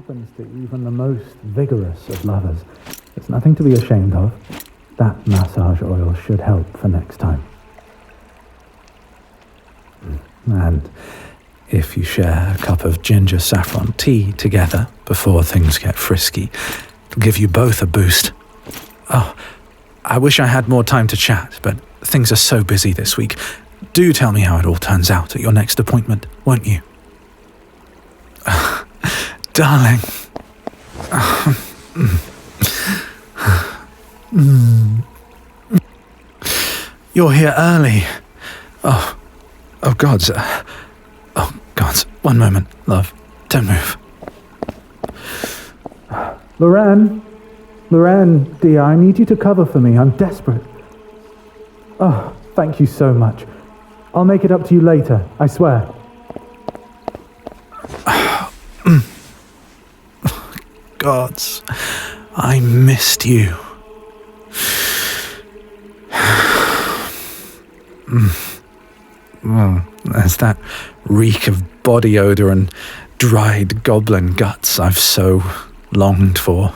happens to even the most vigorous of lovers. It's nothing to be ashamed of. That massage oil should help for next time. And if you share a cup of ginger saffron tea together before things get frisky, it'll give you both a boost. Oh, I wish I had more time to chat, but things are so busy this week. Do tell me how it all turns out at your next appointment, won't you? Darling. You're here early. Oh gods. Oh gods. One moment, love. Don't move. Loren, dear, I need you to cover for me. I'm desperate. Oh, thank you so much. I'll make it up to you later, I swear. Gods, I missed you. There's that reek of body odor and dried goblin guts I've so longed for.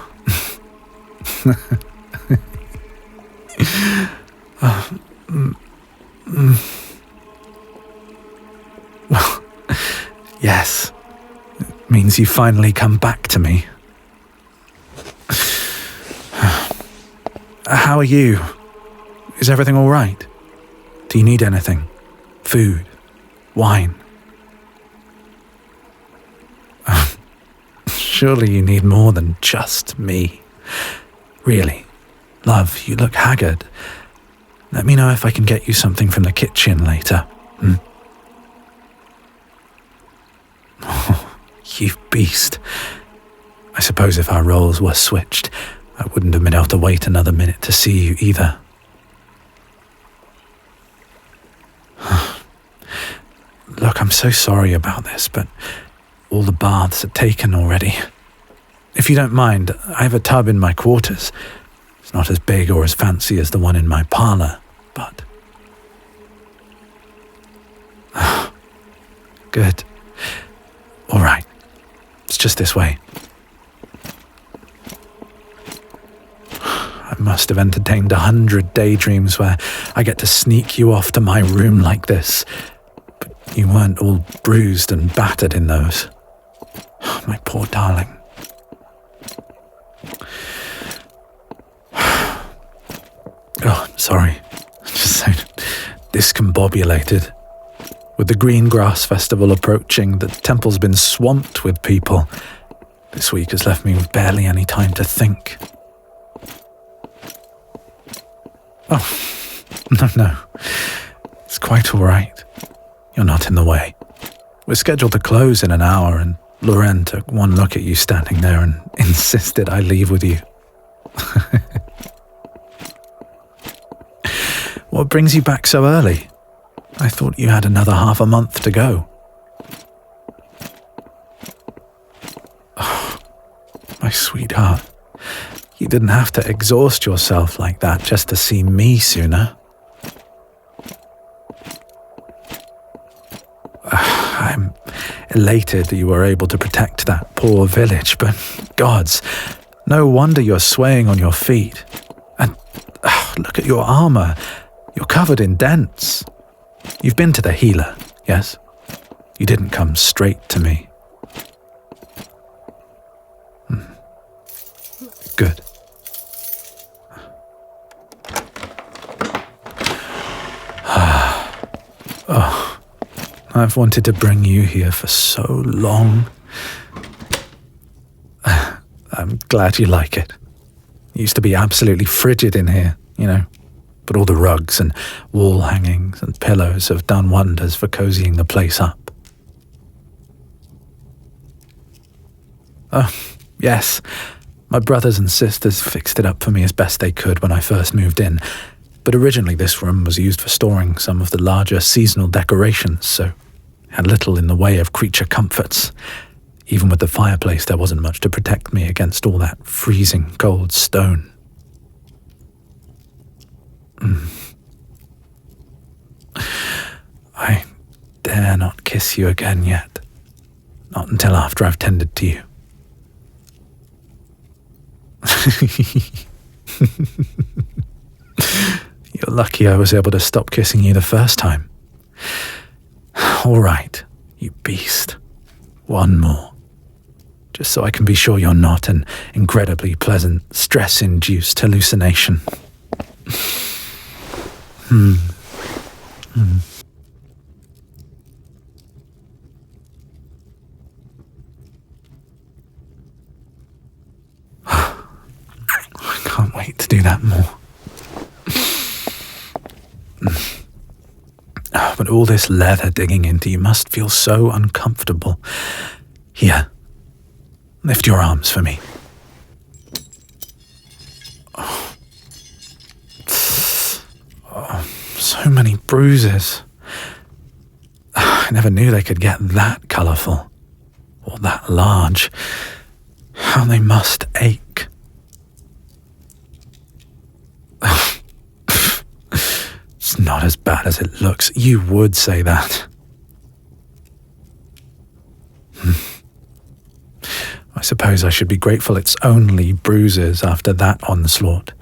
Well, yes, it means you finally come back to me. How are you? Is everything all right? Do you need anything? Food? Wine? Surely you need more than just me. Really. Love, you look haggard. Let me know if I can get you something from the kitchen later. Oh, you beast. I suppose if our roles were switched, I wouldn't have been able to wait another minute to see you either. Look, I'm so sorry about this, but all the baths are taken already. If you don't mind, I have a tub in my quarters. It's not as big or as fancy as the one in my parlour, but... Good. All right. It's just this way. I must have entertained 100 daydreams where I get to sneak you off to my room like this. But you weren't all bruised and battered in those. My poor darling. Oh, sorry. Just so discombobulated. With the Green Grass Festival approaching, the temple's been swamped with people. This week has left me with barely any time to think. Oh, no. It's quite all right. You're not in the way. We're scheduled to close in an hour, and Loren took one look at you standing there and insisted I leave with you. What brings you back so early? I thought you had another half a month to go. Oh, my sweetheart. You didn't have to exhaust yourself like that just to see me sooner. I'm elated that you were able to protect that poor village, but gods, no wonder you're swaying on your feet. And look at your armor. You're covered in dents. You've been to the healer, yes? You didn't come straight to me. Good. Oh, I've wanted to bring you here for so long. I'm glad you like it. It used to be absolutely frigid in here, you know. But all the rugs and wall hangings and pillows have done wonders for cozying the place up. Oh, yes. My brothers and sisters fixed it up for me as best they could when I first moved in. But originally this room was used for storing some of the larger seasonal decorations, so it had little in the way of creature comforts. Even with the fireplace, there wasn't much to protect me against all that freezing cold stone. I dare not kiss you again yet. Not until after I've tended to you. You're lucky I was able to stop kissing you the first time. All right, you beast. One more. Just so I can be sure you're not an incredibly pleasant, stress-induced hallucination. I can't wait to do that more. But all this leather digging into you must feel so uncomfortable. Here, lift your arms for me. Oh, so many bruises. I never knew they could get that colourful or that large. How they must ache. It's not as bad as it looks. You would say that. I suppose I should be grateful it's only bruises after that onslaught.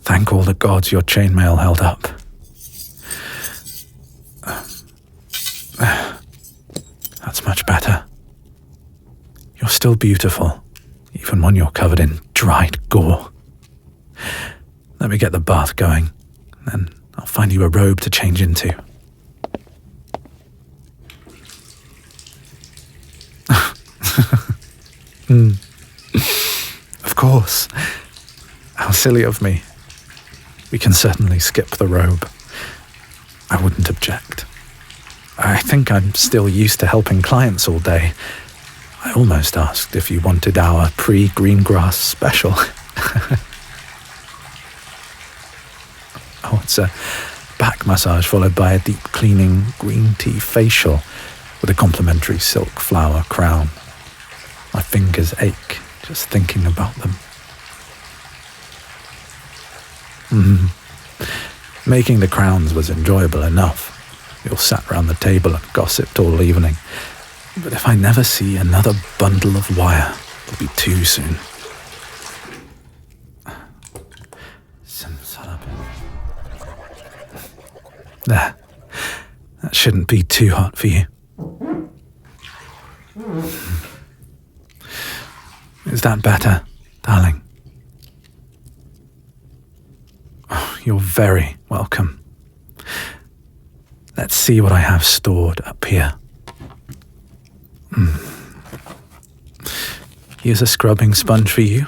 Thank all the gods your chainmail held up. That's much better. You're still beautiful, even when you're covered in dried gore. Let me get the bath going, then I'll find you a robe to change into. Of course. How silly of me. We can certainly skip the robe. I wouldn't object. I think I'm still used to helping clients all day. I almost asked if you wanted our pre-green grass special. Oh, it's a back massage followed by a deep cleaning green tea facial with a complimentary silk flower crown. My fingers ache just thinking about them. Making the crowns was enjoyable enough. We all sat round the table and gossiped all evening. But if I never see another bundle of wire, it'll be too soon. There. That shouldn't be too hot for you. Is that better, darling? Oh, you're very welcome. Let's see what I have stored up here. Here's a scrubbing sponge for you,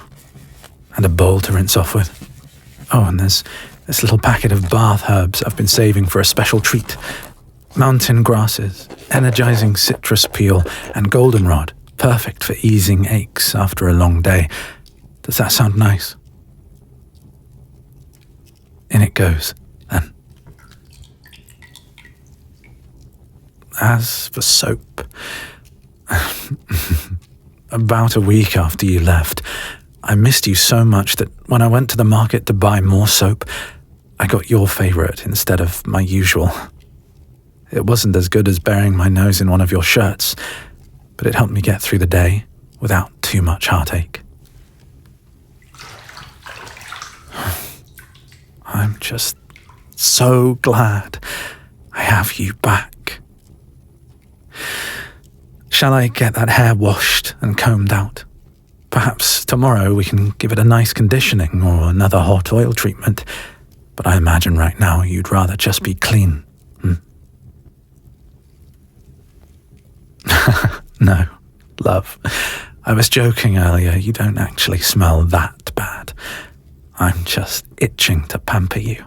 and a bowl to rinse off with. Oh, and there's this little packet of bath herbs I've been saving for a special treat. Mountain grasses, energizing citrus peel, and goldenrod, perfect for easing aches after a long day. Does that sound nice? In it goes, then. As for soap, about a week after you left, I missed you so much that when I went to the market to buy more soap, I got your favourite instead of my usual. It wasn't as good as burying my nose in one of your shirts, but it helped me get through the day without too much heartache. I'm just so glad I have you back. Shall I get that hair washed and combed out? Perhaps tomorrow we can give it a nice conditioning or another hot oil treatment, but I imagine right now you'd rather just be clean. No, love. I was joking earlier. You don't actually smell that bad. I'm just itching to pamper you.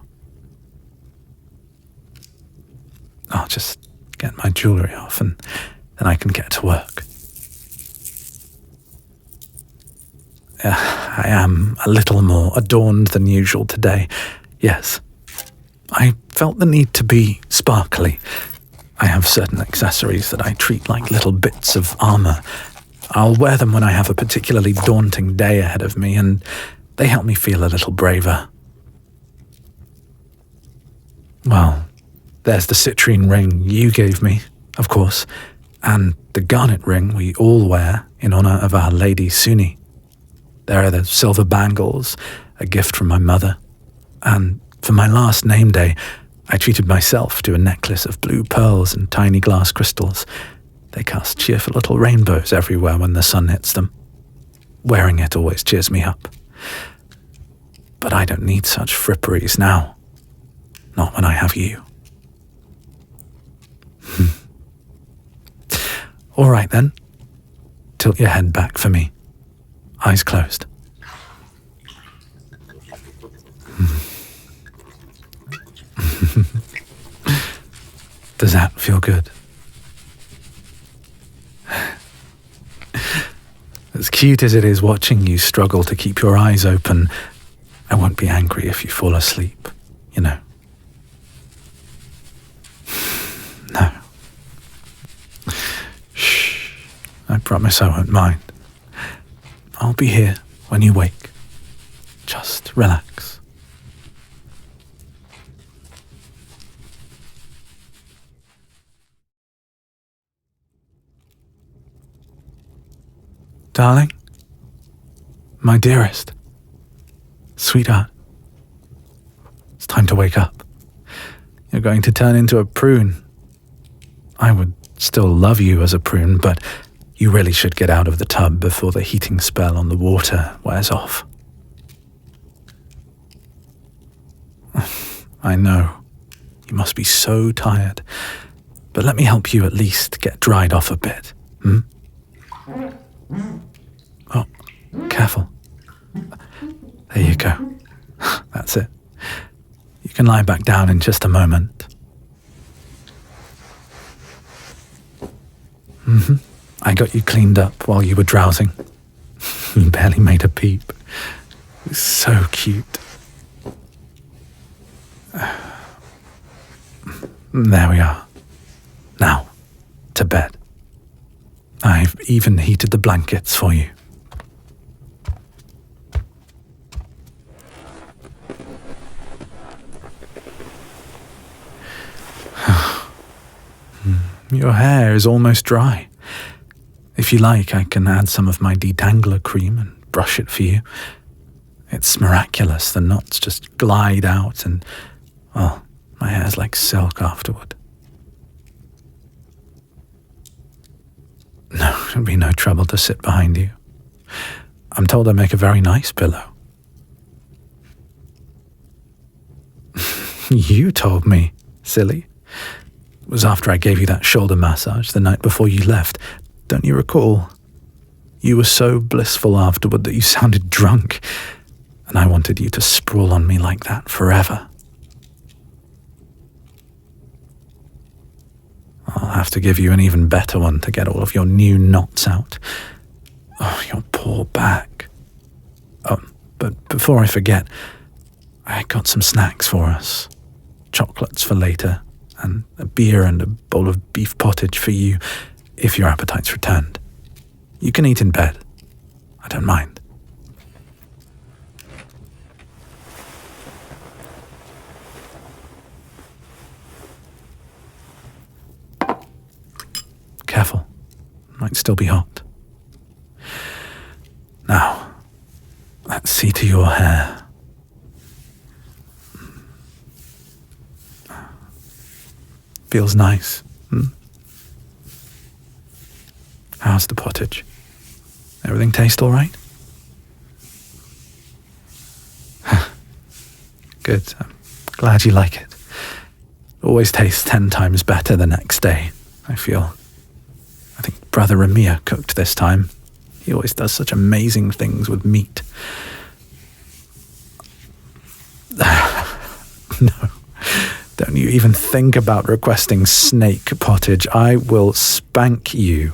I'll just get my jewellery off and then I can get to work. I am a little more adorned than usual today. Yes, I felt the need to be sparkly. I have certain accessories that I treat like little bits of armour. I'll wear them when I have a particularly daunting day ahead of me, and they help me feel a little braver. Well, there's the citrine ring you gave me, of course, and the garnet ring we all wear in honour of Our Lady Suni. There are the silver bangles, a gift from my mother. And for my last name day, I treated myself to a necklace of blue pearls and tiny glass crystals. They cast cheerful little rainbows everywhere when the sun hits them. Wearing it always cheers me up. But I don't need such fripperies now. Not when I have you. All right then. Tilt your head back for me. Eyes closed. Does that feel good? As cute as it is watching you struggle to keep your eyes open, I won't be angry if you fall asleep, you know. No. Shh. I promise I won't mind. I'll be here when you wake. Just relax. Darling? My dearest? Sweetheart? It's time to wake up. You're going to turn into a prune. I would still love you as a prune, but you really should get out of the tub before the heating spell on the water wears off. I know. You must be so tired. But let me help you at least get dried off a bit. Oh, careful. There you go. That's it. You can lie back down in just a moment. I got you cleaned up while you were drowsing. You barely made a peep. It was so cute. There we are. Now, to bed. I've even heated the blankets for you. Your hair is almost dry. If you like, I can add some of my detangler cream and brush it for you. It's miraculous. The knots just glide out and, well, my hair's like silk afterward. No, it'll be no trouble to sit behind you. I'm told I make a very nice pillow. You told me, silly. It was after I gave you that shoulder massage the night before you left. Don't you recall? You were so blissful afterward that you sounded drunk, and I wanted you to sprawl on me like that forever. I'll have to give you an even better one to get all of your new knots out. Oh, your poor back. Oh, but before I forget, I got some snacks for us. Chocolates for later, and a beer and a bowl of beef pottage for you, if your appetite's returned. You can eat in bed. I don't mind. Careful. Might still be hot. Now, let's see to your hair. Feels nice. How's the pottage? Everything taste all right? Good. I'm glad you like it. Always tastes 10 times better the next day, I feel. I think Brother Ramir cooked this time. He always does such amazing things with meat. No. Don't you even think about requesting snake pottage. I will spank you.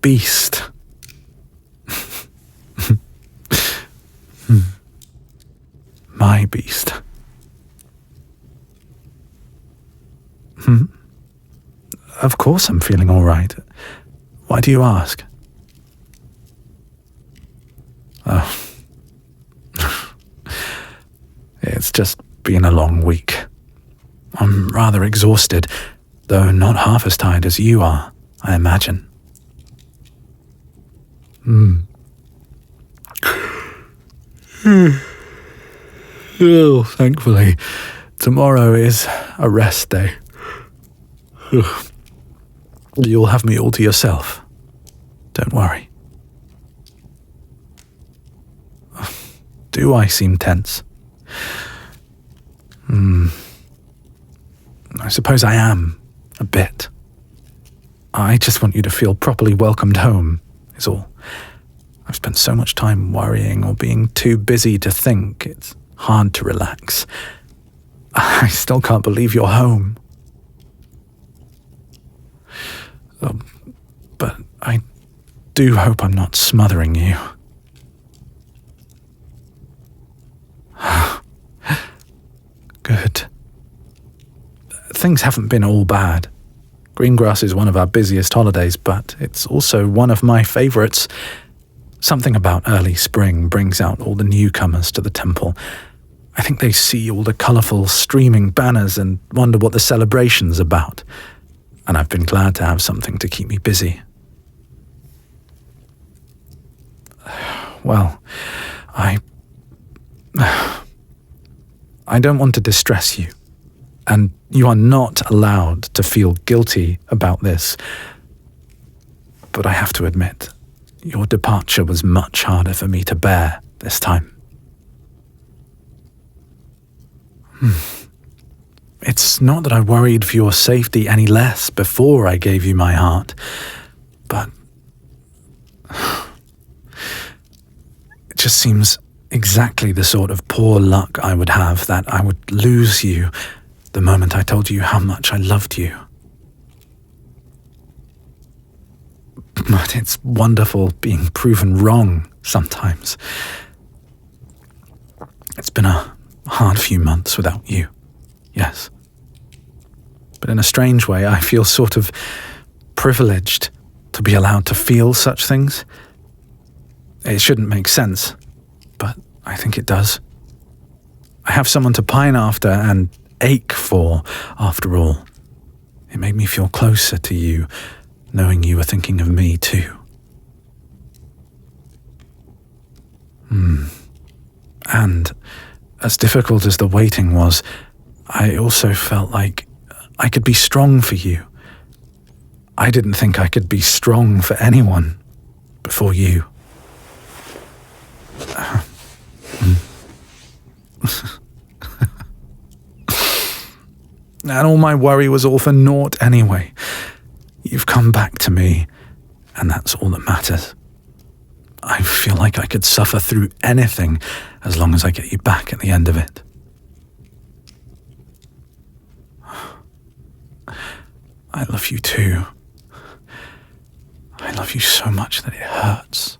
Beast. My beast. Of course I'm feeling all right. Why do you ask? Oh. It's just been a long week. I'm rather exhausted, though not half as tired as you are, I imagine. Oh, thankfully, tomorrow is a rest day. You'll have me all to yourself. Don't worry. Do I seem tense? I suppose I am, a bit. I just want you to feel properly welcomed home, is all. I've spent so much time worrying or being too busy to think, it's hard to relax. I still can't believe you're home. But I do hope I'm not smothering you. Good. Things haven't been all bad. Greengrass is one of our busiest holidays, but it's also one of my favorites. Something about early spring brings out all the newcomers to the temple. I think they see all the colourful, streaming banners and wonder what the celebration's about. And I've been glad to have something to keep me busy. Well, I don't want to distress you, and you are not allowed to feel guilty about this. But I have to admit, your departure was much harder for me to bear this time. It's not that I worried for your safety any less before I gave you my heart, but it just seems exactly the sort of poor luck I would have that I would lose you the moment I told you how much I loved you. But it's wonderful being proven wrong sometimes. It's been a hard few months without you, yes. But in a strange way, I feel sort of privileged to be allowed to feel such things. It shouldn't make sense, but I think it does. I have someone to pine after and ache for, after all. It made me feel closer to you, knowing you were thinking of me too. And as difficult as the waiting was, I also felt like I could be strong for you. I didn't think I could be strong for anyone before you. And all my worry was all for naught anyway. You've come back to me, and that's all that matters. I feel like I could suffer through anything as long as I get you back at the end of it. I love you too. I love you so much that it hurts.